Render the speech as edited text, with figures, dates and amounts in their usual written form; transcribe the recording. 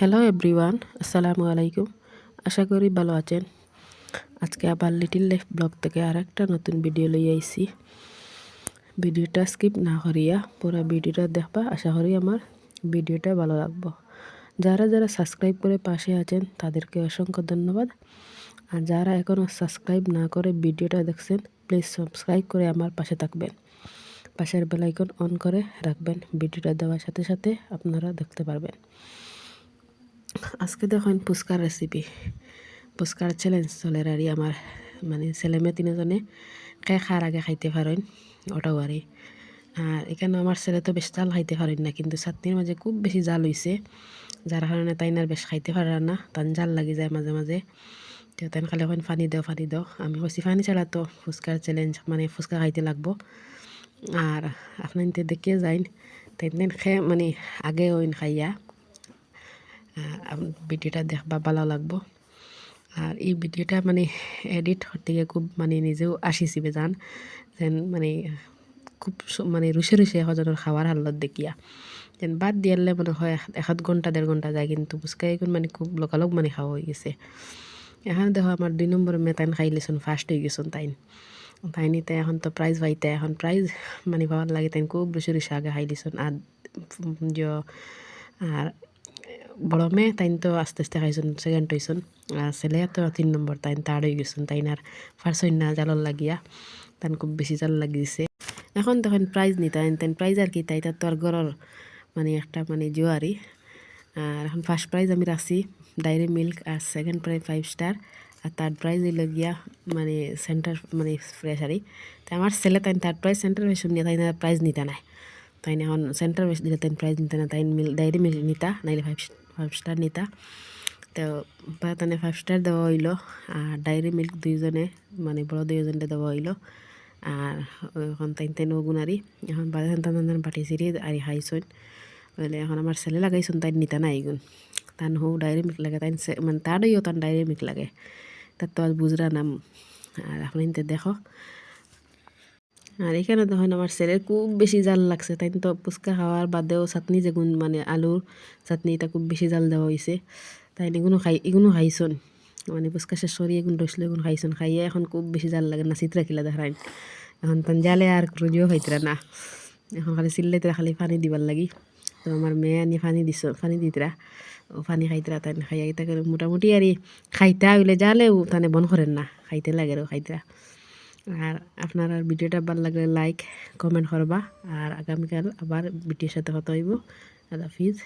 Hello everyone, আসসালামু আলাইকুম। আশা করি ভালো আছেন। আজকে আবার লিটিল লাইফ ব্লগ থেকে আরেকটা নতুন ভিডিও লই আইছি। ভিডিওটা স্কিপ না করিয়া পুরো ভিডিওটা দেখবা। আশা করি আমার ভিডিওটা ভালো লাগবে। যারা যারা সাবস্ক্রাইব করে পাশে আছেন তাদেরকে অসংখ্য ধন্যবাদ। আর যারা এখনও সাবস্ক্রাইব না করে ভিডিওটা দেখছেন, প্লিজ সাবস্ক্রাইব করে আমার পাশে থাকবেন। পাশের বেল আইকন অন করে রাখবেন। ভিডিওটা দেওয়ার সাথে সাথে আপনারা দেখতে পারবেন। আজকে দেখুন ফুচকার রেসিপি, ফুচকার চ্যালেঞ্জ চলে আর আমার মানে ছেলেমেয়ে তিনজনে খার আগে খাইতে পারেন ওটাও আরে। আর এখানে আমার ছেলে তো বেশ জাল খাইতে পারেন না, কিন্তু চাটনির মাঝে খুব বেশি জাল হইছে, যার কারণে তাই না বেশ খাইতে পারে না, তান জাল লাগি যায় মাঝে মাঝে। তো তাই খালি এখন পানি দাও। আমি কইছি পানি ছাড়া তো ফুচকার চ্যালেঞ্জ মানে ফুচকা খাইতে লাগবো। আর আপনার দেখে যাইন তাই মানে আগে ওইন খাইয়া ভিডিওটা দেখবা ভালো লাগবো। আর এই ভিডিওটা মানে এডিট করতে গিয়ে খুব মানে নিজেও আসিছি বেজান যেন মানে খুব মানে রুষে হজনের খাওয়ার হালত দেখিয়া যেন বাদ দিয়ালে মনে হয় 1 ঘন্টা 1.5 ঘন্টা যায়, কিন্তু ফুচকা এখন মানে খুব লোকালোক মানে খাওয়া হয়ে গেছে। এখন দেখো আমার 2 নম্বর মেতাইন খাই লিছুন, ফার্স্ট হয়ে গেছুন তাইনিতে এখন তো প্রাইজ পাইতে, এখন প্রাইজ মানে পাওয়ার লাগে তাই খুব রুষে আগে খাই লিছুন। আর বড় মেয়ে তাইন তো আস্তে আস্তে খাইছুন, সেকেন্ড হইছুন। আর ছেলে তো 3 নম্বর তাইন থার্ড হয়ে গেছুন। তাইন আর ফার্স্ট হইন না জালর লাগিয়া, তাইন খুব বেশি জাল লাগিয়েছে। এখন তখন প্রাইজ নিতে তাইন প্রাইজ আর কি তাই তার তো আর গরর মানে একটা মানে জুয়ারি। আর এখন ফার্স্ট প্রাইজ আমি রাখছি ডায়েরি মিল্ক, আর সেকেন্ড প্রাইজ 5 স্টার, আর থার্ড প্রাইজ হইল গিয়া মানে সেন্টার মানে ফ্রেশারি। তাই আমার ছেলে তাই থার্ড প্রাইজ সেন্টার বেশ নিয়ে তাই না প্রাইজ নিতে নাই। তাই এখন সেন্টার বেশ দিলে তাই প্রাইজ নিতে না, তাই ডায়েরি মিল্ক নিতা নাইলে 5 স্টার নিতা। তো তানে 5 স্টার দেওয়া হইলো, আর ডায়েরি মিল্ক দুইজনে মানে বড় দুইজনটা দেওয়া হইলো। আর এখন তাই নগুনারি এখন বাড়ি তান পাটি সিঁড়ি আর খাইছইন বলে। এখন আমার ছেলে লাগাইছুন তাই নিতা না এইগুন, তান হো ডায়েরি মিল্ক লাগে, তাই মানে তারও তান ডায়েরি মিল্ক লাগে, তার তো আর বুঝরা নাম। আর এখন দেখো, আর এখানে তখন আমার ছেলের খুব বেশি জাল লাগছে। তাই তো ফুচকা খাওয়ার বাদেও চাটনি যেগুন মানে আলুর চাটনি এটা খুব বেশি জাল দেওয়া হয়েছে। তাই এগুলো খাইছন মানে ফুচকা শেষ করি এগুন রইছিল, এগুন খাইছন খাইয়ে এখন খুব বেশি জাল লাগে না, চিত্রা খিলা দেখাইন। এখন তান জালে আর রুজিও খাইতরা না, এখন খালি চিল্লাইতে খালি পানি দিবার লাগি। তো আমার মেয়ে আনি পানি দিতরা, ও পানি খাইতরা, তাই খাইয়া তাকে মোটামুটি আর খাইতা হইলে জালেও তানে বন করেন না, খাইতে লাগে আর খাইতরা। আর আপনার আর ভিডিওটা ভালো লাগলে লাইক কমেন্ট করবা। আর আগামীকাল আবার ভিডিওর সাথে কথা হইব। আল্লাহ হাফিজ।